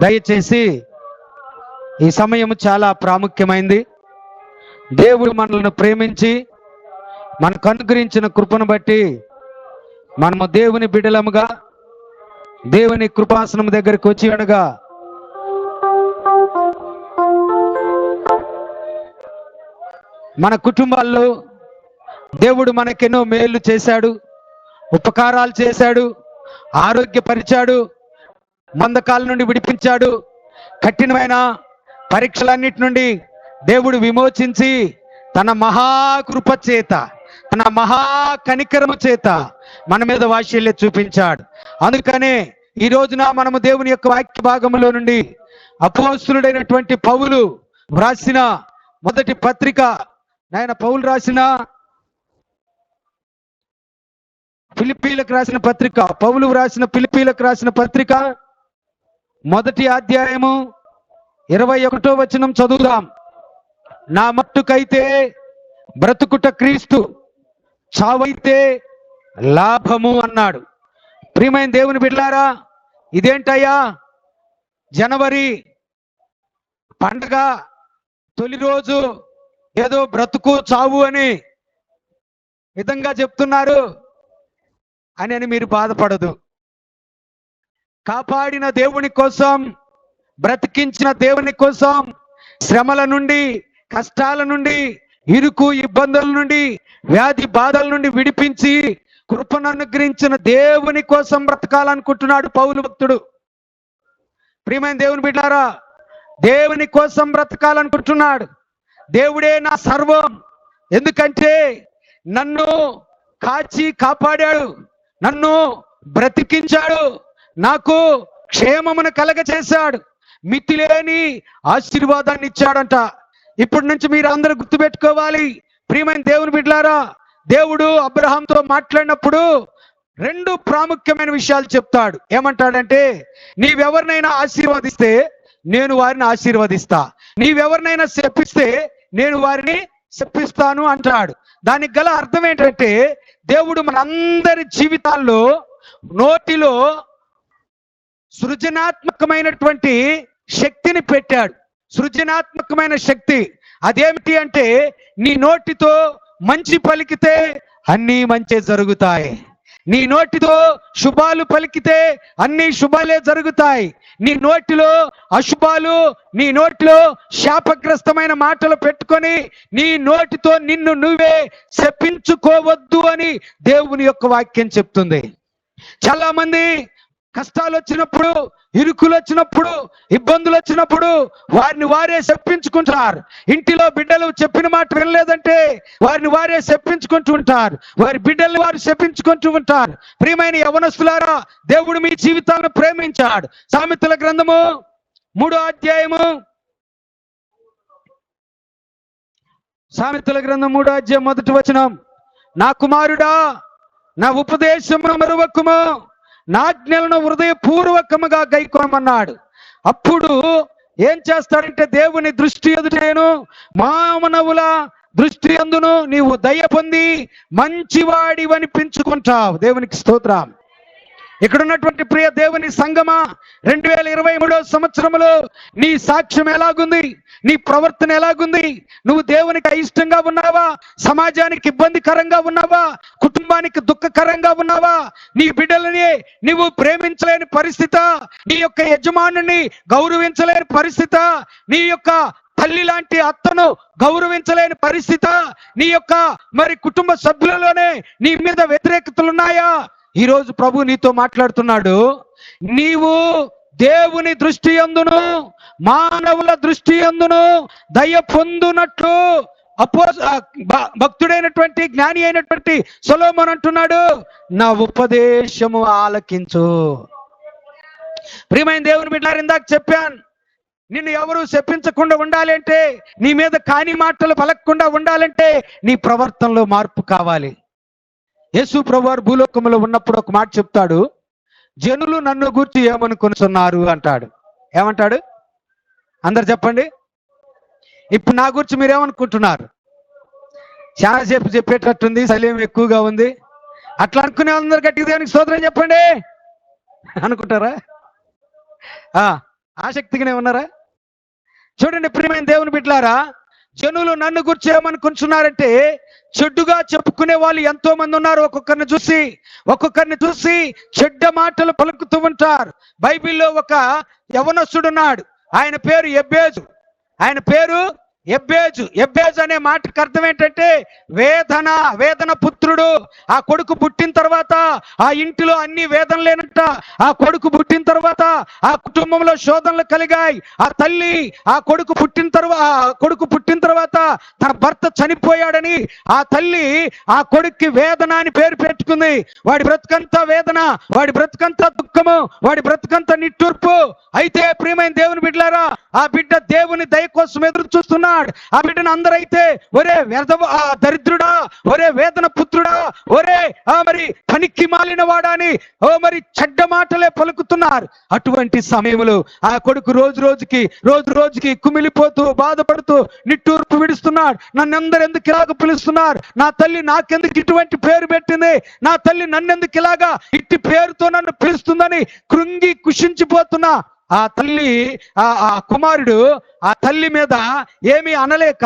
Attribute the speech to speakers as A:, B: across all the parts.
A: దయచేసి ఈ సమయం చాలా ప్రాముఖ్యమైంది. దేవుడు మనల్ని ప్రేమించి మనకు అనుగ్రహించిన కృపను బట్టి మనము దేవుని బిడ్డలముగా దేవుని కృపాసనం దగ్గరికి వచ్చి ఉండగా మన కుటుంబాల్లో దేవుడు మనకెన్నో మేలు చేశాడు, ఉపకారాలు చేశాడు, ఆరోగ్యపరిచాడు, మందకాల నుండి విడిపించాడు, కఠినమైన పరీక్షలన్నిటి నుండి దేవుడు విమోచించి తన మహాకృప చేత, తన మహా కనికరము చేత మన మీద వాత్సల్యం చూపించాడు. అందుకనే ఈ రోజున మనము దేవుని యొక్క వాక్య భాగంలో నుండి అపోస్తలుడైనటువంటి పౌలు వ్రాసిన మొదటి పత్రిక, పౌలు రాసిన ఫిలిప్పీలకు రాసిన పత్రిక, పౌలు రాసిన ఫిలిప్పీలకు రాసిన పత్రిక మొదటి అధ్యాయము 21వ వచనం చదువుదాం. నా మట్టుకైతే బ్రతుకుట క్రీస్తు, చావైతే లాభము అన్నాడు. ప్రియమైన దేవుని బిడ్డలారా, ఇదేంటయ్యా జనవరి పండగ తొలి రోజు ఏదో బ్రతుకు చావు అని విధంగా చెప్తున్నారు అని మీరు బాధపడదు. కాపాడిన దేవుని కోసం, బ్రతికించిన దేవుని కోసం శ్రమల నుండి, కష్టాల నుండి, ఇరుకు ఇబ్బందుల నుండి, వ్యాధి బాధల నుండి విడిపించి కృపను అనుగ్రహించిన దేవుని కోసం బ్రతకాలనుకుంటున్నాడు పౌలు భక్తుడు. ప్రియమైన దేవుని బిడ్డారా, దేవుని కోసం బ్రతకాలనుకుంటున్నాడు. దేవుడే నా సర్వం, ఎందుకంటే నన్ను కాచి కాపాడాడు, నన్ను బ్రతికించాడు, నాకు క్షేమమును కలగచేశాడు, మితిలేని ఆశీర్వాదాన్ని ఇచ్చాడంట. ఇప్పటి నుంచి మీరు అందరూ గుర్తుపెట్టుకోవాలి. ప్రియమైన దేవుని బిడ్డలారా, దేవుడు అబ్రహాంతో మాట్లాడినప్పుడు 2 ప్రాముఖ్యమైన విషయాలు చెప్తాడు. ఏమంటాడంటే, నీవెవరినైనా ఆశీర్వదిస్తే నేను వారిని ఆశీర్వదిస్తా, నీవెవరినైనా శపిస్తే నేను వారిని శపిస్తాను అంటాడు. దానికి గల అర్థం ఏంటంటే, దేవుడు మనందరి జీవితాల్లో నోటిలో సృజనాత్మకమైనటువంటి శక్తిని పెట్టాడు. సృజనాత్మకమైన శక్తి అదేమిటి అంటే, నీ నోటితో మంచి పలికితే అన్నీ మంచి జరుగుతాయి, నీ నోటితో శుభాలు పలికితే అన్ని శుభాలే జరుగుతాయి, నీ నోటిలో అశుభాలు, నీ నోటిలో శాపగ్రస్తమైన మాటలు పెట్టుకొని నీ నోటితో నిన్ను నువ్వే శపించుకోవద్దు అని దేవుని యొక్క వాక్యం చెప్తుంది. చాలా మంది కష్టాలు వచ్చినప్పుడు, ఇరుకులు వచ్చినప్పుడు, ఇబ్బందులు వచ్చినప్పుడు వారిని వారే శపించుకుంటారు. ఇంటిలో బిడ్డలు చెప్పిన మాట వినలేదంటే వారిని వారే శపించుకుంటూ ఉంటారు, వారి బిడ్డల్ని వారు శపించుకుంటూ ఉంటారు. ప్రియమైన యవనస్తులారా, దేవుడు మీ జీవితాలను ప్రేమించాడు. సామెతల గ్రంథము 3వ అధ్యాయము, సామెతల గ్రంథం 3వ అధ్యాయం 1వ వచనం, నా కుమారుడా నా ఉపదేశమును మరువకుము, నా ఆజ్ఞలను హృదయపూర్వకముగా గైకొనమన్నాడు. అప్పుడు ఏం చేస్తాడంటే, దేవుని దృష్టి ఎదుటేను మానవుల దృష్టి అందును నీవు దయ పొంది మంచివాడి అనిపించుకుంటావు. దేవునికి స్తోత్రం. ఇక్కడ ఉన్నటువంటి ప్రియ దేవుని సంగమా, 2023వ సంవత్సరంలో నీ సాక్ష్యం ఎలాగుంది, నీ ప్రవర్తన ఎలాగుంది? నువ్వు దేవునికి అయిష్టంగా ఉన్నావా, సమాజానికి ఇబ్బందికరంగా ఉన్నావా, కుటుంబానికి దుఃఖకరంగా ఉన్నావా, నీ బిడ్డలని నువ్వు ప్రేమించలేని పరిస్థితి, నీ యొక్క యజమానుని గౌరవించలేని పరిస్థితి, నీ యొక్క తల్లి లాంటి అత్తను గౌరవించలేని పరిస్థితి, నీ యొక్క మరి కుటుంబ సభ్యులలోనే నీ మీద వ్యతిరేకతలు ఉన్నాయా? ఈరోజు ప్రభు నీతో మాట్లాడుతున్నాడు. నీవు దేవుని దృష్టి యందును మానవుల దృష్టి యందును దయ పొందునట్లు భక్తుడైనటువంటి జ్ఞాని అయినటువంటి సొలొమోను అంటున్నాడు, నా ఉపదేశము ఆలకించు. ప్రియమైన దేవుని బిడ్డలారా, ఇందాక చెప్పాను, నిన్ను ఎవరు శపించకుండా ఉండాలంటే, నీ మీద కాని మాటలు పలకకుండా ఉండాలంటే నీ ప్రవర్తనలో మార్పు కావాలి. యేసు ప్రభువారు భూలోకంలో ఉన్నప్పుడు ఒక మాట చెప్తాడు, జనులు నన్ను గూర్చి ఏమనుకొనుచున్నారు అంటాడు. ఏమంటాడు? అందరు చెప్పండి. ఇప్పుడు నా గురించి మీరేమనుకుంటున్నారు? చాలాసేపు చెప్పేటట్టుంది, శల్యం ఎక్కువగా ఉంది, అట్లా అనుకునే అందరు గట్టిగా దేవునికి స్తోత్రం చెప్పండి అనుకుంటారా? ఆసక్తిగానే ఉన్నారా? చూడండి ప్రియమైన దేవుని బిడ్డలారా, జనులు నన్ను గురించి ఏమనుకుంటున్నారంటే, చెడ్డుగా చెప్పుకునే వాళ్ళు ఎంతో మంది ఉన్నారు. ఒక్కొక్కరిని చూసి చెడ్డ మాటలు పలుకుతూ ఉంటారు. బైబిల్లో ఒక యవనస్తుడున్నాడు. ఆయన పేరు ఎబ్బేజు. ఎబ్బేజు అనే మాటకు అర్థం ఏంటంటే వేదన పుత్రుడు. ఆ కొడుకు పుట్టిన తర్వాత ఆ ఇంటిలో అన్ని వేదన లేనట్ట. ఆ కొడుకు పుట్టిన తర్వాత ఆ కుటుంబంలో శోధనలు కలిగాయి. ఆ తల్లి ఆ కొడుకు పుట్టిన తర్వాత తన భర్త చనిపోయాడని ఆ తల్లి ఆ కొడుక్కి వేదన అని పేరు పెట్టుకుంది. వాడి బ్రతుకంతా వేదన, వాడి బ్రతుకంతా దుఃఖము, వాడి బ్రతుకంతా నిట్టూర్పు. అయితే ప్రియమైన దేవుని బిడ్డలారా, ఆ బిడ్డ దేవుని దయ కోసం ఎదురు చూస్తున్నాడు. ఆ బిడ్డను అందరైతే ఒరే దరిద్రుడా, ఒరే వేదన పుత్రుడా, ఒరే మరి పనికి మాలిన వాడా అని మరి చెడ్డ మాటలే పలుకుతున్నారు. అటువంటి సమయంలో ఆ కొడుకు రోజు రోజుకి కుమిలిపోతూ బాధపడుతూ నిట్టూర్పు విడుస్తున్నాడు. నన్నెందరు ఎందుకు ఇలాగ పిలుస్తున్నారు? నా తల్లి నాకెందుకు ఇటువంటి పేరు పెట్టింది? నా తల్లి నన్నెందుకు ఇలాగా ఇట్టి పేరుతో నన్ను పిలుస్తుందని కృంగి కుషించిపోతున్నా ఆ తల్లి ఆ కుమారుడు ఆ తల్లి మీద ఏమీ అనలేక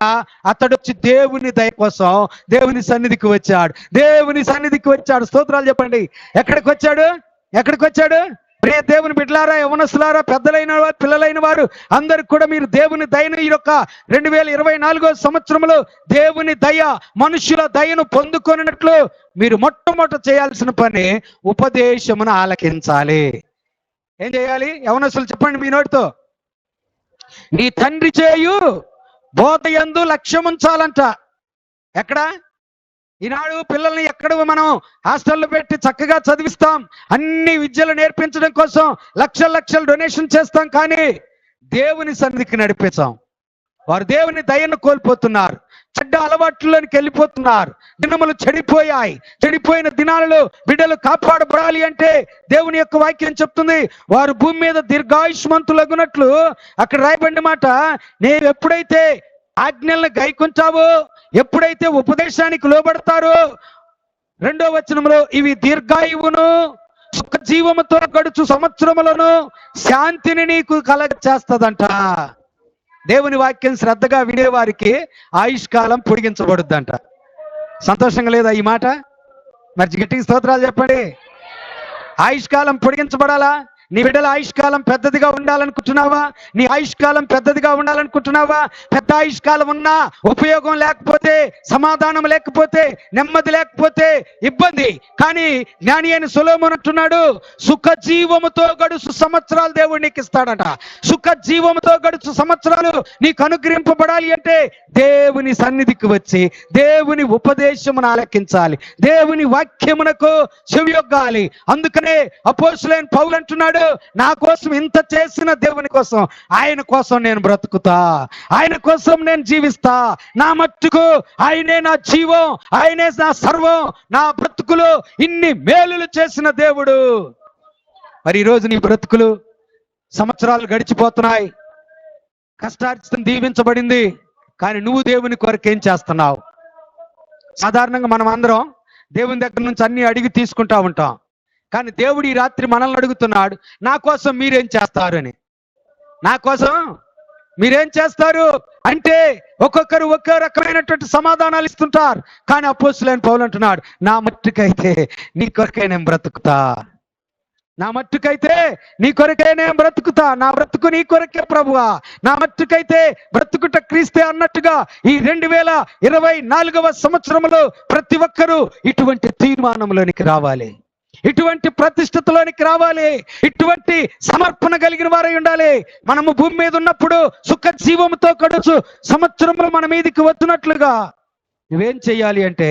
A: అతడు వచ్చి దేవుని దయ కోసం దేవుని సన్నిధికి వచ్చాడు. స్తోత్రాలు చెప్పండి. ఎక్కడికి వచ్చాడు? ప్రియ దేవుని బిడ్డలారా, యవనస్తులారా, పెద్దలైన వారు, పిల్లలైన వారు అందరికి కూడా మీరు దేవుని దయను ఈ యొక్క 2024 సంవత్సరంలో దేవుని దయ, మనుషుల దయను పొందుకొనినట్లు మీరు మొట్టమొదట చేయాల్సిన పని ఉపదేశమును ఆలకించాలి. ఏం చేయాలి? యవనస్తులు చెప్పండి మీ నోటితో. నీ తండ్రి చేయు బోధయందు లక్ష్యం ఉంచాలంట. ఎక్కడ? ఈనాడు పిల్లల్ని ఎక్కడ మనం హాస్టల్లో పెట్టి చక్కగా చదివిస్తాం, అన్ని విద్యలు నేర్పించడం కోసం లక్షలు డొనేషన్ చేస్తాం, కానీ దేవుని సన్నిధికి నడిపించాం. వారు దేవుని దయను కోల్పోతున్నారు, చెడ్డ అలవాట్లలోనికి వెళ్ళిపోతున్నారు. దినములు చెడిపోయిన దినాలలో బిడ్డలు కాపాడబడాలి అంటే దేవుని యొక్క వాక్యం చెప్తుంది, వారు భూమి మీద దీర్ఘాయుష్మంతులగునట్లు. అక్కడ రాయబడిన మాట, నేను ఎప్పుడైతే ఆజ్ఞలను గైకొంటావో, ఎప్పుడైతే ఉపదేశానికి లోబడతారో, 2వ వచనంలో ఇవి దీర్ఘాయువును సుఖ జీవముతో గడుచు సంవత్సరములను శాంతిని నీకు కలగ చేస్తదంట. దేవుని వాక్యం శ్రద్ధగా వినేవారికి ఆయుష్కాలం పొడిగించబడుద్దంట. సంతోషంగా లేదా ఈ మాట? మరి గట్టిగా స్తోత్రాలు చెప్పండి. ఆయుష్కాలం పొడిగించబడాలా? నీ బిడ్డల ఆయుష్కాలం పెద్దదిగా ఉండాలనుకుంటున్నావా? నీ ఆయుష్కాలం పెద్దదిగా ఉండాలనుకుంటున్నావా? పెద్ద ఆయుష్కాలం ఉన్నా ఉపయోగం లేకపోతే, సమాధానం లేకపోతే, నెమ్మది లేకపోతే ఇబ్బంది. కానీ జ్ఞాని అయిన సొలొమోను అంటున్నాడు, సుఖ జీవముతో గడుచు సంవత్సరాలు దేవుడు నీకు ఇస్తాడట. సుఖ జీవముతో గడుచు సంవత్సరాలు నీకు అనుగ్రహింపబడాలి అంటే దేవుని సన్నిధికి వచ్చి దేవుని ఉపదేశమును ఆలకించాలి, దేవుని వాక్యమునకు చెవియొగ్గాలి. అందుకనే అపోస్తలుడైన పౌలు అంటున్నాడు, నా కోసం ఇంత చేసిన దేవుని కోసం, ఆయన కోసం నేను బ్రతుకుతా, ఆయన కోసం నేను జీవిస్తా. నా మట్టుకు ఆయనే నా జీవం, ఆయనే నా సర్వం. నా బ్రతుకులో ఇన్ని మేలులు చేసిన దేవుడు. మరి ఈరోజు నీ బ్రతుకులు సంవత్సరాలు గడిచిపోతున్నాయి, కష్టార్జితం దీవించబడింది, కానీ నువ్వు దేవుని కొరకు ఏం చేస్తున్నావు? సాధారణంగా మనం అందరం దేవుని దగ్గర నుంచి అన్ని అడిగి తీసుకుంటా ఉంటాం, కానీ దేవుడు ఈ రాత్రి మనల్ని అడుగుతున్నాడు, నా కోసం మీరేం చేస్తారు అని. నా కోసం మీరేం చేస్తారు అంటే ఒక్కొక్కరు ఒక్కో రకమైనటువంటి సమాధానాలు ఇస్తుంటారు. కానీ అపోస్తలుడైన పౌలు అంటున్నాడు, నా మట్టుకైతే నీ కొరకే నేను బ్రతుకుతా, నా మట్టుకైతే నీ కొరకే నేను బ్రతుకుతా, నా బ్రతుకు నీ కొరకే ప్రభువా, నా మట్టుకైతే బ్రతుకుట క్రీస్తే అన్నట్టుగా ఈ 2024 సంవత్సరంలో ప్రతి ఒక్కరూ ఇటువంటి తీర్మానంలోనికి రావాలి, ఇటువంటి ప్రతిష్టతలోనికి రావాలి, ఇటువంటి సమర్పణ కలిగిన వారై ఉండాలి. మనము భూమి మీద ఉన్నప్పుడు సుఖ జీవముతో గడుచు సంవత్సరంలో మన మీదకి వస్తున్నట్లుగా నువ్వేం చెయ్యాలి అంటే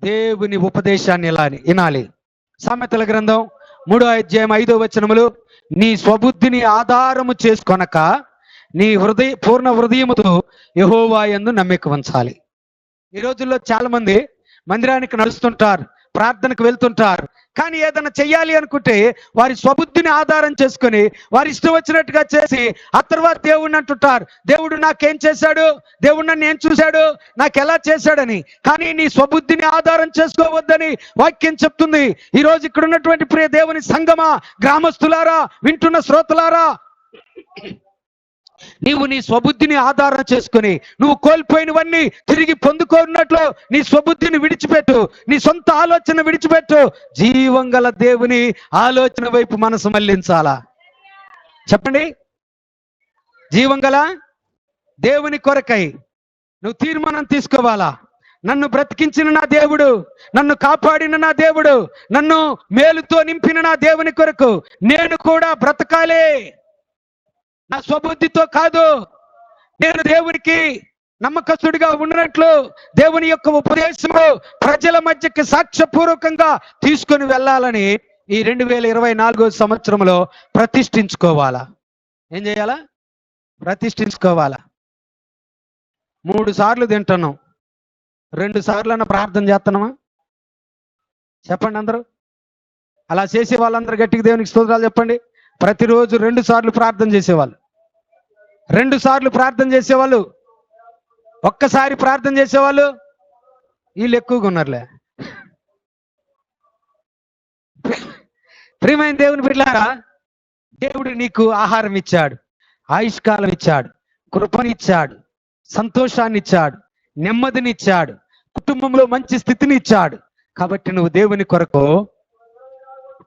A: దేవుని ఉపదేశాన్ని వినాలి. సామెతల గ్రంథం 3వ అధ్యాయం 5వ వచనములు, నీ స్వబుద్ధిని ఆధారము చేసుకొనక నీ పూర్ణ హృదయముతో యెహోవా యందు నమ్మిక ఉంచాలి. ఈ రోజుల్లో చాలా మంది మందిరానికి నడుస్తుంటారు, ప్రార్థనకు వెళ్తుంటారు, కానీ ఏదైనా చెయ్యాలి అనుకుంటే వారి స్వబుద్ధిని ఆధారం చేసుకొని వారి ఇష్టం వచ్చినట్టుగా చేసి ఆ తర్వాత దేవుడిని అంటుంటారు, దేవుడు నాకేం చేశాడు, దేవుడు నన్ను ఏం చూశాడు, నాకు ఎలా చేశాడని. కానీ నీ స్వబుద్ధిని ఆధారం చేసుకోవద్దని వాక్యం చెప్తుంది. ఈరోజు ఇక్కడ ఉన్నటువంటి ప్రియ దేవుని సంగమా, గ్రామస్తులారా, వింటున్న శ్రోతలారా, నీవు నీ స్వబుద్ధిని ఆధారం చేసుకుని నువ్వు కోల్పోయినవన్నీ తిరిగి పొందుకోన్నట్లు నీ స్వబుద్ధిని విడిచిపెట్టు, నీ సొంత ఆలోచన విడిచిపెట్టు. జీవం గల దేవుని ఆలోచన వైపు మనసు మళ్లించాలా? చెప్పండి. జీవం గల దేవుని కొరకై నువ్వు తీర్మానం తీసుకోవాలా? నన్ను బ్రతికించిన నా దేవుడు, నన్ను కాపాడిన నా దేవుడు, నన్ను మేలుతో నింపిన నా దేవుని కొరకు నేను కూడా బ్రతకాలే. నా స్వబుద్ధితో కాదు, నేను దేవునికి నమ్మకస్తుడిగా ఉన్నట్లు దేవుని యొక్క ఉపదేశము ప్రజల మధ్యకి సాక్ష్యపూర్వకంగా తీసుకొని వెళ్ళాలని ఈ 2024 సంవత్సరంలో ప్రతిష్ఠించుకోవాలా? ఏం చేయాలా? ప్రతిష్ఠించుకోవాలా. 3 సార్లు తింటున్నాం, 2 సార్లు ప్రార్థన చేస్తున్నామా? చెప్పండి అందరూ. అలా చేసే వాళ్ళందరూ గట్టిగా దేవునికి స్తోత్రాలు చెప్పండి. ప్రతిరోజు 2 సార్లు ప్రార్థన చేసేవాళ్ళు, 2 సార్లు ప్రార్థన చేసేవాళ్ళు, ఒక్కసారి ప్రార్థన చేసేవాళ్ళు వీళ్ళు ఎక్కువగా ఉన్నారులే. ప్రియమైన దేవుని బిడ్డలారా, దేవుడు నీకు ఆహారం ఇచ్చాడు, ఆయుష్కాలం ఇచ్చాడు, కృపనిచ్చాడు, సంతోషాన్ని ఇచ్చాడు, నెమ్మదినిచ్చాడు, కుటుంబంలో మంచి స్థితిని ఇచ్చాడు. కాబట్టి నువ్వు దేవుని కొరకు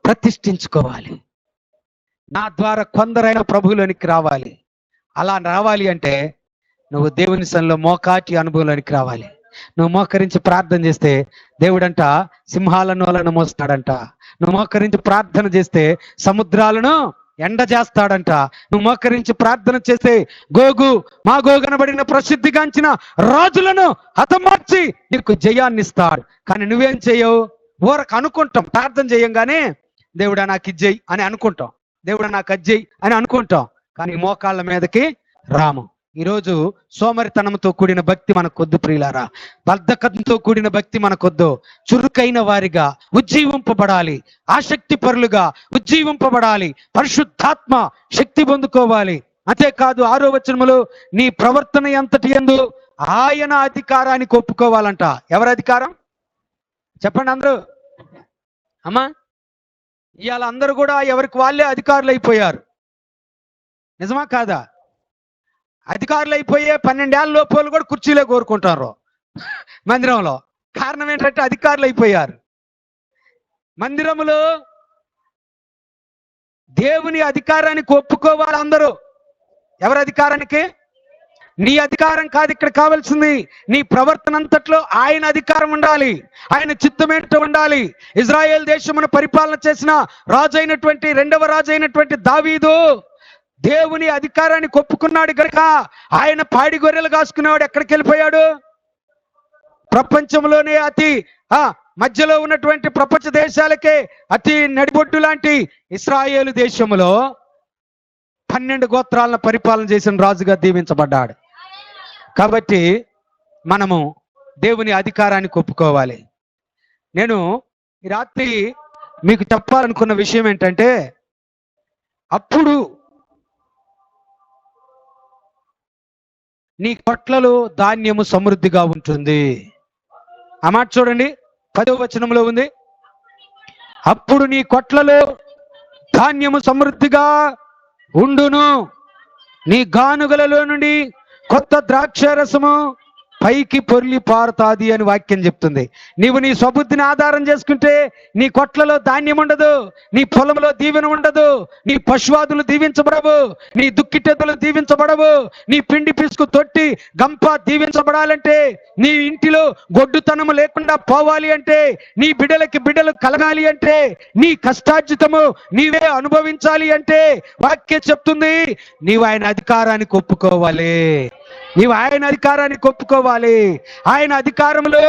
A: ప్రతిష్ఠించుకోవాలి. నా ద్వారా కొందరైన ప్రభువులోనికి రావాలి. అలా రావాలి అంటే నువ్వు దేవుని సన్నిధిలో మోకాటి అనుభవంలోనికి రావాలి. నువ్వు మోకరించి ప్రార్థన చేస్తే దేవుడంట సింహాలను వలన మోస్తాడంట. నువ్వు మోకరించి ప్రార్థన చేస్తే సముద్రాలను ఎండ చేస్తాడంట. నువ్వు మోకరించి ప్రార్థన చేస్తే మాగోగనబడిన ప్రసిద్ధిగాంచిన రాజులను హతమార్చి నీకు జయాన్ని ఇస్తాడు. కానీ నువ్వేం చేయవు? ఊరకు అనుకుంటాం, ప్రార్థన చేయంగానే దేవుడా నాకు ఇజ్జెయ్యి అని అనుకుంటాం, దేవుడు నాకు అజ్జెయ్యి అని అనుకుంటాం, కానీ మోకాళ్ళ మీదకి రాము. ఈరోజు సోమరితనంతో కూడిన భక్తి మనకొద్దు ప్రియులారా. బద్ధకంతో కూడిన భక్తి మనకొద్దు. చురుకైన వారిగా ఉజ్జీవింపబడాలి, ఆసక్తి పరులుగా ఉజ్జీవింపబడాలి, పరిశుద్ధాత్మ శక్తి పొందుకోవాలి. అంతేకాదు 6వ వచనములో నీ ప్రవర్తన ఎంతటి యందు ఆయన అధికారానికి ఒప్పుకోవాలంట. ఎవరి అధికారం? చెప్పండి అందరూ. అమ్మా, ఇవాళ అందరూ కూడా ఎవరికి వాళ్ళే అధికారులు అయిపోయారు. నిజమా కాదా? అధికారులు అయిపోయే 12 ఏళ్ళ లోపల కూడా కుర్చీలే కోరుకుంటారు మందిరంలో. కారణం ఏంటంటే అధికారులు అయిపోయారు. మందిరములో దేవుని అధికారానికి ఒప్పుకోవాలి అందరూ. ఎవరి అధికారానికి? నీ అధికారం కాదు ఇక్కడ కావాల్సింది. నీ ప్రవర్తన అంతట్లో ఆయన అధికారం ఉండాలి, ఆయన చిత్తమేంటో ఉండాలి. ఇజ్రాయేల్ దేశమును పరిపాలన చేసిన రాజు అయినటువంటి 2వ రాజు అయినటువంటి దావీదు దేవుని అధికారాన్ని ఒప్పుకున్నాడు గనుక ఆయన పాడి గొర్రెలు కాసుకునేవాడు ఎక్కడికి వెళ్ళిపోయాడు? ప్రపంచంలోనే అతి మధ్యలో ఉన్నటువంటి ప్రపంచ దేశాలకే అతి నడిబొడ్డు లాంటి ఇశ్రాయేలు దేశములో 12 గోత్రాలను పరిపాలన చేసిన రాజుగా దీవించబడ్డాడు. కాబట్టి మనము దేవుని అధికారానికి ఒప్పుకోవాలి. నేను ఈ రాత్రి మీకు చెప్పాలనుకున్న విషయం ఏంటంటే, అప్పుడు నీ కొట్లలో ధాన్యము సమృద్ధిగా ఉంటుంది. ఆ మాట చూడండి, 10వ వచనంలో ఉంది. అప్పుడు నీ కొట్లలో ధాన్యము సమృద్ధిగా ఉండును, నీ గానుగలలో నుండి కొత్త ద్రాక్షరసము పైకి పొర్లి పారుతాది అని వాక్యం చెప్తుంది. నీవు నీ స్వబుద్ధిని ఆధారం చేసుకుంటే నీ కొట్లలో ధాన్యం ఉండదు, నీ పొలంలో దీవెన ఉండదు, నీ పశువాదులు దీవించబడవు, నీ దుక్కిటెద్దలు దీవించబడవు, నీ పిండి పిసుకు తొట్టి గంప దీవించబడాలంటే, నీ ఇంటిలో గొడ్డుతనము లేకుండా పోవాలి అంటే, నీ బిడ్డలు కలగాలి అంటే, నీ కష్టార్జితము నీవే అనుభవించాలి అంటే వాక్యం చెప్తుంది నీవు ఆయన అధికారానికి ఒప్పుకోవాలి. నీవు ఆయన అధికారానికి ఒప్పుకోవాలి. ఆయన అధికారంలో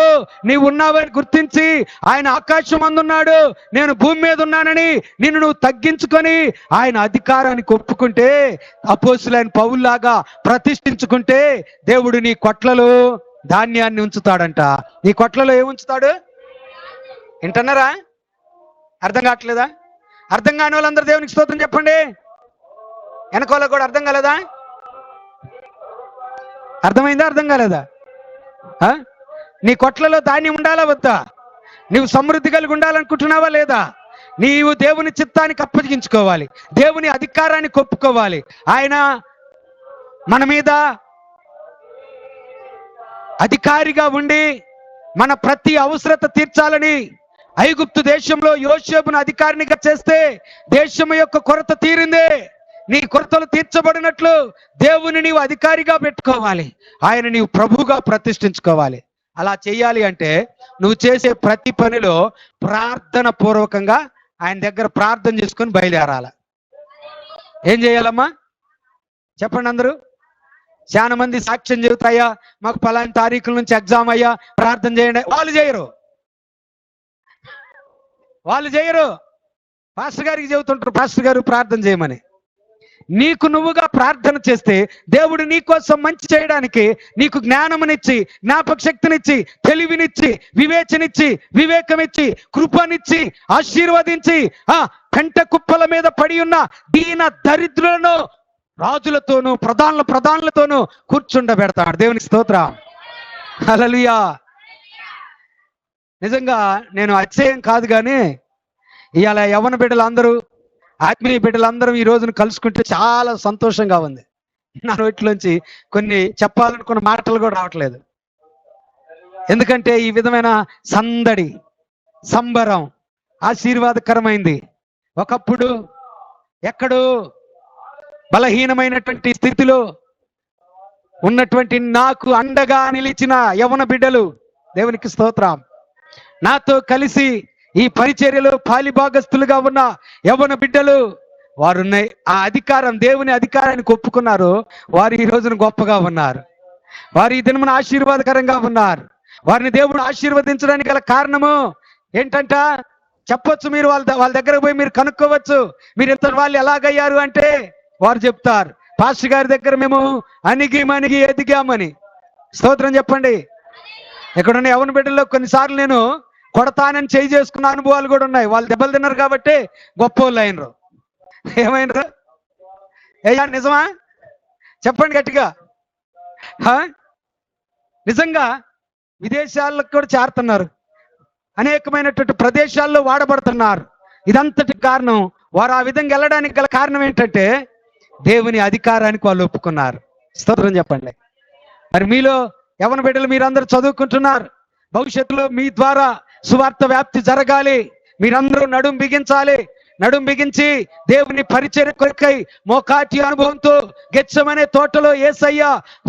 A: నీవు ఉన్నావని గుర్తించి, ఆయన ఆకాశం అందున్నాడు, నేను భూమి మీద ఉన్నానని నిన్ను నువ్వు తగ్గించుకొని ఆయన అధికారానికి ఒప్పుకుంటే, అపోస్తులైన పౌలులాగా ప్రతిష్ఠించుకుంటే దేవుడు నీ కొట్లలో ధాన్యాన్ని ఉంచుతాడంట. నీ కొట్లలో ఏముంచుతాడు? వింటున్నారా? అర్థం కావట్లేదా? అర్థం కాని వాళ్ళందరూ దేవునికి స్తోత్రం చెప్పండి. వెనకాల కూడా అర్థం కాలేదా? అర్థమైందా? అర్థం కాలేదా? నీ కొట్లలో ధాన్యం ఉండాలా వద్దా? నువ్వు సమృద్ధి కలిగి ఉండాలనుకుంటున్నావా లేదా? నీవు దేవుని చిత్తానికి అప్పగించుకోవాలి, దేవుని అధికారాన్ని ఒప్పుకోవాలి. ఆయన మన మీద అధికారిగా ఉండి మన ప్రతి అవసరత తీర్చాలని ఐగుప్తు దేశంలో యోసేపును అధికారినిగా చేస్తే దేశం యొక్క కొరత తీరిందే. నీ కొరతలు తీర్చబడినట్లు దేవుని నీవు అధికారిగా పెట్టుకోవాలి, ఆయన నీవు ప్రభువుగా ప్రతిష్ఠించుకోవాలి. అలా చేయాలి అంటే నువ్వు చేసే ప్రతి పనిలో ప్రార్థన పూర్వకంగా ఆయన దగ్గర ప్రార్థన చేసుకొని బయలుదేరాల. ఏం చేయాలమ్మా చెప్పండి అందరూ. చాలా మంది సాక్ష్యం చెబుతాయా, మాకు పలాని తారీఖుల నుంచి ఎగ్జామ్ అయ్యా, ప్రార్థన చేయండి. వాళ్ళు చేయరు. పాస్టర్ గారికి చెబుతుంటారు, పాస్టర్ గారు ప్రార్థన చేయమని. నీకు నువ్వుగా ప్రార్థన చేస్తే దేవుడు నీకోసం మంచి చేయడానికి నీకు జ్ఞానమునిచ్చి, జ్ఞాపక శక్తినిచ్చి, తెలివినిచ్చి, వివేచనిచ్చి, వివేకమిచ్చి, కృపనిచ్చి, ఆశీర్వదించి కంట కుప్పల మీద పడి ఉన్న దీన దరిద్రులను రాజులతోనూ ప్రధానులతోనూ కూర్చుండబెడతాడు. దేవునికి స్తోత్రం, హల్లెలూయా. నిజంగా నేను అతిశయం కాదు, కానీ ఇవాళ యవ్వన బిడ్డలందరూ, ఆత్మీయ బిడ్డలందరూ ఈ రోజును కలుసుకుంటే చాలా సంతోషంగా ఉంది. నా నోట్లోంచి కొన్ని చెప్పాలనుకున్న మాటలు కూడా రావట్లేదు. ఎందుకంటే ఈ విధమైన సందడి, సంబరం ఆశీర్వాదకరమైంది. ఒకప్పుడు ఎక్కడో బలహీనమైనటువంటి స్థితిలో ఉన్నటువంటి నాకు అండగా నిలిచిన యవ్వన బిడ్డలు, దేవునికి స్తోత్రం, నాతో కలిసి ఈ పరిచర్యలో పాలిభాగస్తులుగా ఉన్న యవ్వన బిడ్డలు వారు ఆ అధికారం, దేవుని అధికారాన్ని ఒప్పుకున్నారు. వారు ఈ రోజున గొప్పగా ఉన్నారు, వారు ఈ దినమున ఆశీర్వాదకరంగా ఉన్నారు. వారిని దేవుడు ఆశీర్వదించడానికి గల కారణము ఏంటంట చెప్పొచ్చు. మీరు వాళ్ళ దగ్గరకు పోయి మీరు కనుక్కోవచ్చు, మీరు ఇంత వాళ్ళు ఎలాగయ్యారు అంటే వారు చెప్తారు, పాస్టర్ గారి దగ్గర మేము అణిగి ఎదిగామని. స్తోత్రం చెప్పండి. ఎక్కడున్న యవ్వన బిడ్డల్లో కొన్నిసార్లు నేను కొడతానని చేయి చేసుకున్న అనుభవాలు కూడా ఉన్నాయి. వాళ్ళు దెబ్బలు తిన్నారు కాబట్టి గొప్ప వాళ్ళు అయినరు. ఏమైనరు? అయ్యా నిజమా? చెప్పండి గట్టిగా. నిజంగా విదేశాలకు కూడా చేరుతున్నారు, అనేకమైనటువంటి ప్రదేశాల్లో వాడబడుతున్నారు. ఇదంతటి కారణం, వారు ఆ విధంగా వెళ్ళడానికి గల కారణం ఏంటంటే దేవుని అధికారానికి వాళ్ళు ఒప్పుకున్నారు. స్తోత్రం చెప్పండి. మరి మీలో యవ్వన బిడ్డలు మీరందరూ చదువుకుంటున్నారు, భవిష్యత్తులో మీ ద్వారా సువార్త వ్యాప్తి జరగాలి. మీరందరూ నడుం బిగించి దేవుని పరిచర్య కొరకై మోకాటి అనుభవంతో గెత్సెమనే తోటలో యేసయ్య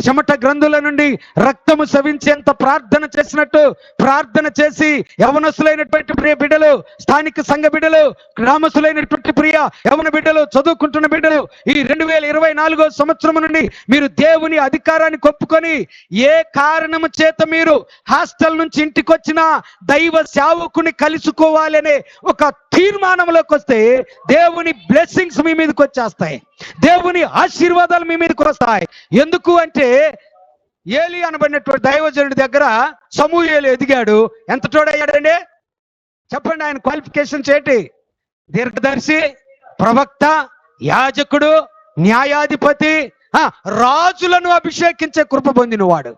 A: చెమట గ్రంథుల నుండి రక్తము సవించేంత ప్రార్థన చేసినట్టు ప్రార్థన చేసి యవనస్తులైనటువంటి ప్రియ బిడ్డలు, స్థానిక సంఘ బిడ్డలు, గ్రామస్తులైనటువంటి ప్రియ యవన బిడ్డలు, చదువుకుంటున్న బిడ్డలు, ఈ 2024 సంవత్సరం నుండి మీరు దేవుని అధికారాన్ని ఒప్పుకొని ఏ కారణము చేత మీరు హాస్టల్ నుంచి ఇంటికి వచ్చినా దైవ సేవకుని కలుసుకోవాలనే ఒక తీర్మానంలోకి వస్తే దేవుని బ్లెస్సింగ్స్ మీ మీదకి వచ్చేస్తాయి, దేవుని ఆశీర్వాదాలు మీ మీదకి వస్తాయి. ఎందుకు అంటే ఏలి అనబడినటువంటి దైవజనుడి దగ్గర సమూయేలు ఎదిగాడు. ఎంత తోడయ్యాడండి చెప్పండి? ఆయన క్వాలిఫికేషన్స్ ఏంటి? దీర్ఘదర్శి, ప్రవక్త, యాజకుడు, న్యాయాధిపతి, రాజులను అభిషేకించే కృప పొందినవాడు.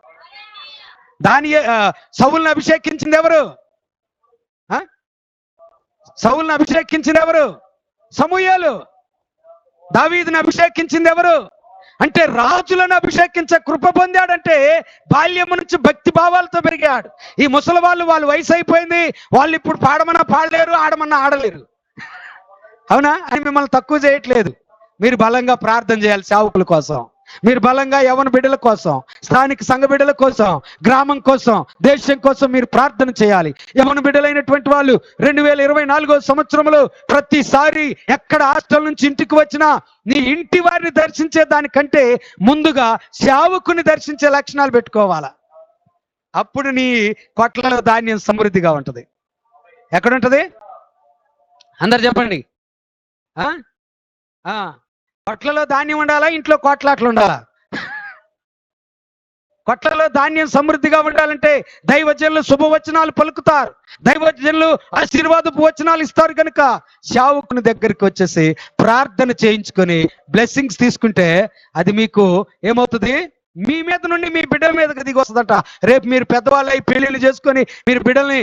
A: సౌలును అభిషేకించింది ఎవరు? సౌలును అభిషేకించింది ఎవరు? సమూయేలు. దావీదును అభిషేకించింది ఎవరు? అంటే రాజులను అభిషేకించే కృప పొందాడంటే బాల్యము నుంచి భక్తి భావాలతో పెరిగాడు. ఈ ముసలి వాళ్ళు వయసు అయిపోయింది, వాళ్ళు ఇప్పుడు పాడమన్నా పాడలేరు, ఆడమన్నా ఆడలేరు. అవునా? అని మిమ్మల్ని తక్కువ చేయట్లేదు. మీరు బలంగా ప్రార్థన చేయాలి సేవకుల కోసం, మీరు బలంగా యవ్వన బిడ్డల కోసం, స్థానిక సంఘ బిడ్డల కోసం, గ్రామం కోసం, దేశం కోసం మీరు ప్రార్థన చేయాలి. యవ్వన బిడ్డలైనటువంటి వాళ్ళు 2024 సంవత్సరంలో ప్రతిసారి ఎక్కడ హాస్టల్ నుంచి ఇంటికి వచ్చినా నీ ఇంటి వారిని దర్శించే దానికంటే ముందుగా సేవకుని దర్శించే లక్షణాలు పెట్టుకోవాలా. అప్పుడు నీ కొట్లలో ధాన్యం సమృద్ధిగా ఉంటుంది. ఎక్కడుంటది? అందరు చెప్పండి. కొట్లలో ధాన్యం ఉండాలా, ఇంట్లో కోట్లాట్లు ఉండాలా? కొట్లలో ధాన్యం సమృద్ధిగా ఉండాలంటే దైవజనులు శుభవచనాలు పలుకుతారు, దైవజనులు ఆశీర్వాదపు వచనాలు ఇస్తారు. కనుక సేవకుని దగ్గరికి వచ్చేసి ప్రార్థన చేయించుకొని బ్లెస్సింగ్స్ తీసుకుంటే అది మీకు ఏమవుతుంది? మీ మీద నుండి మీ బిడ్డల మీదకి దిగి వస్తుందట. రేపు మీరు పెద్దవాళ్ళై పెళ్లిళ్ళు చేసుకొని మీరు బిడ్డల్ని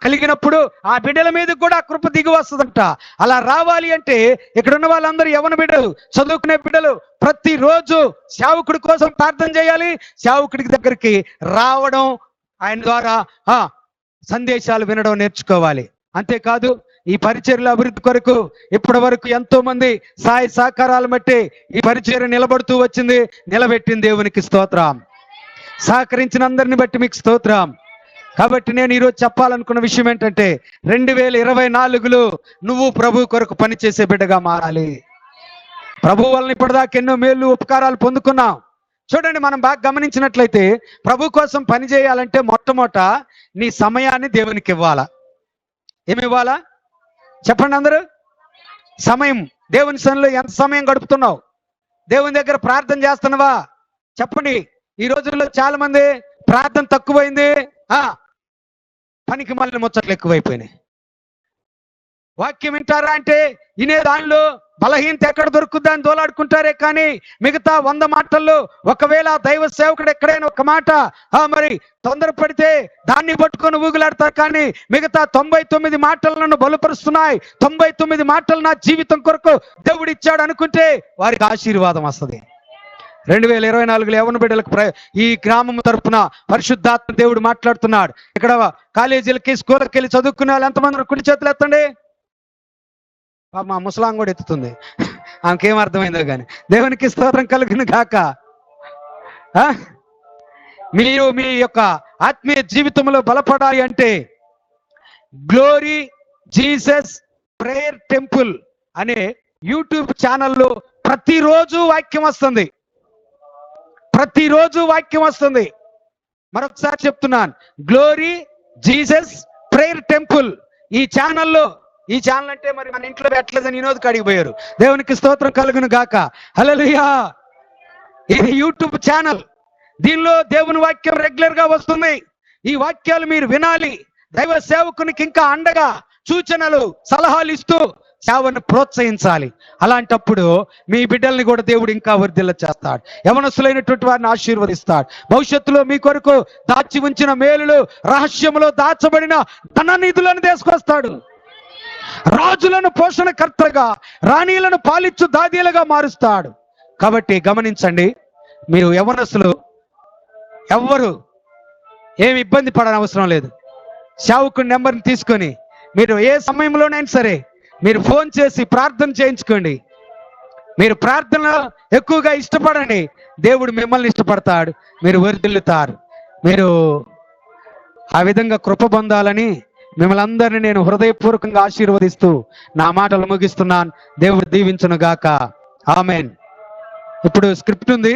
A: కలిగినప్పుడు ఆ బిడ్డల మీద కూడా ఆ కృప దిగి వస్తుందంట. అలా రావాలి అంటే ఇక్కడ ఉన్న వాళ్ళందరూ యవ్వన బిడ్డలు, చదువుకునే బిడ్డలు ప్రతిరోజు సేవకుడి కోసం ప్రార్థన చేయాలి. సేవకుడికి దగ్గరికి రావడం, ఆయన ద్వారా సందేశాలు వినడం నేర్చుకోవాలి. అంతేకాదు ఈ పరిచర్యల అభివృద్ధి కొరకు ఇప్పటి వరకు ఎంతో మంది సహాయ సహకారాలు బట్టి ఈ పరిచర్య నిలబడుతూ వచ్చింది. నిలబెట్టింది దేవునికి స్తోత్రం. సహకరించిన అందరిని బట్టి మీకు స్తోత్రం. కాబట్టి నేను ఈరోజు చెప్పాలనుకున్న విషయం ఏంటంటే 2024లో నువ్వు ప్రభు కొరకు పనిచేసే బిడ్డగా మారాలి. ప్రభు వలన ఇప్పటిదాకా ఎన్నో మేలు ఉపకారాలు పొందుకున్నాం. చూడండి, మనం బాగా గమనించినట్లయితే ప్రభు కోసం పని చేయాలంటే మొట్టమొదట నీ సమయాన్ని దేవునికి ఇవ్వాలా. ఏమి ఇవ్వాలా చెప్పండి అందరూ? సమయం. దేవుని సన్నిధిలో ఎంత సమయం గడుపుతున్నావు? దేవుని దగ్గర ప్రార్థన చేస్తున్నావా? చెప్పండి. ఈ రోజుల్లో చాలా మంది ప్రార్థన తక్కువైంది, పనికి మళ్ళీ ముచ్చట్లు ఎక్కువైపోయినాయి. వాక్యం వింటారా అంటే వినే దానిలో బలహీనత ఎక్కడ దొరుకుద్దా అని దోలాడుకుంటారే కానీ మిగతా 100 మాటల్లో ఒకవేళ దైవ సేవకుడు ఎక్కడైనా ఒక మాట మరి తొందరపడితే దాన్ని పట్టుకొని ఊగులాడతారు. కానీ మిగతా 99 మాటలు నన్ను బలపరుస్తున్నాయి, 99 మాటలు నా జీవితం కొరకు దేవుడు ఇచ్చాడు అనుకుంటే వారికి ఆశీర్వాదం వస్తుంది. 2024లో యవ్వన బిడ్డలకు ఈ గ్రామం తరపున పరిశుద్ధాత్మ దేవుడు మాట్లాడుతున్నాడు. ఇక్కడ కాలేజీలకి స్కూళ్ళకి వెళ్ళి చదువుకునే వాళ్ళు ఎంతమంది కుడి చేతులు ఎత్తండి. మా ముసలాం కూడా ఎత్తుతుంది, ఆమెకేం అర్థమైందో కానీ. దేవునికి స్తోత్రం కలుగును గాక. మీరు మీ యొక్క ఆత్మీయ జీవితంలో బలపడాలి అంటే గ్లోరీ జీసస్ ప్రేయర్ టెంపుల్ అనే యూట్యూబ్ ఛానల్లో ప్రతిరోజు వాక్యం వస్తుంది. ప్రతిరోజు వాక్యం వస్తుంది. మరొకసారి చెప్తున్నాను, గ్లోరీ జీసస్ ప్రేయర్ టెంపుల్. ఈ ఛానల్ అంటే మరి మన ఇంట్లో పెట్టలేదని వినోద్ కాడికి పోయారు. దేవునికి స్తోత్రం కలుగును గాక. హల్లెలూయా. ఇది యూట్యూబ్ ఛానల్. దీనిలో దేవుని వాక్యం రెగ్యులర్ గా వస్తుంది. ఈ వాక్యాలు మీరు వినాలి. దైవ సేవకునికి ఇంకా అండగా సూచనలు సలహాలు ఇస్తూ సేవను ప్రోత్సహించాలి. అలాంటప్పుడు మీ బిడ్డల్ని కూడా దేవుడు ఇంకా వర్ధిల్ల చేస్తాడు. యవనస్తులైనటువంటి వారిని ఆశీర్వదిస్తాడు. భవిష్యత్తులో మీ కొరకు దాచి ఉంచిన మేలులు, రహస్యములో దాచబడిన ధన నిధులను తీసుకొస్తాడు. రాజులను పోషణకర్తగా, రాణీలను పాలిచ్చు దాదీలుగా మారుస్తాడు. కాబట్టి గమనించండి, మీరు యవ్వనస్తులు ఎవ్వరు ఏమి ఇబ్బంది పడని అవసరం లేదు. సేవకుడి నెంబర్ని తీసుకొని మీరు ఏ సమయంలోనైనా సరే మీరు ఫోన్ చేసి ప్రార్థన చేయించుకోండి. మీరు ప్రార్థన ఎక్కువగా ఇష్టపడండి, దేవుడు మిమ్మల్ని ఇష్టపడతాడు, మీరు వర్ధిల్లుతారు. మీరు ఆ విధంగా కృప పొందాలని మిమ్మల్ని అందరినీ నేను హృదయపూర్వకంగా ఆశీర్వదిస్తూ నా మాటలు ముగిస్తున్నాను. దేవుడు దీవించును గాక. ఆమేన్. ఇప్పుడు స్క్రిప్ట్ ఉంది.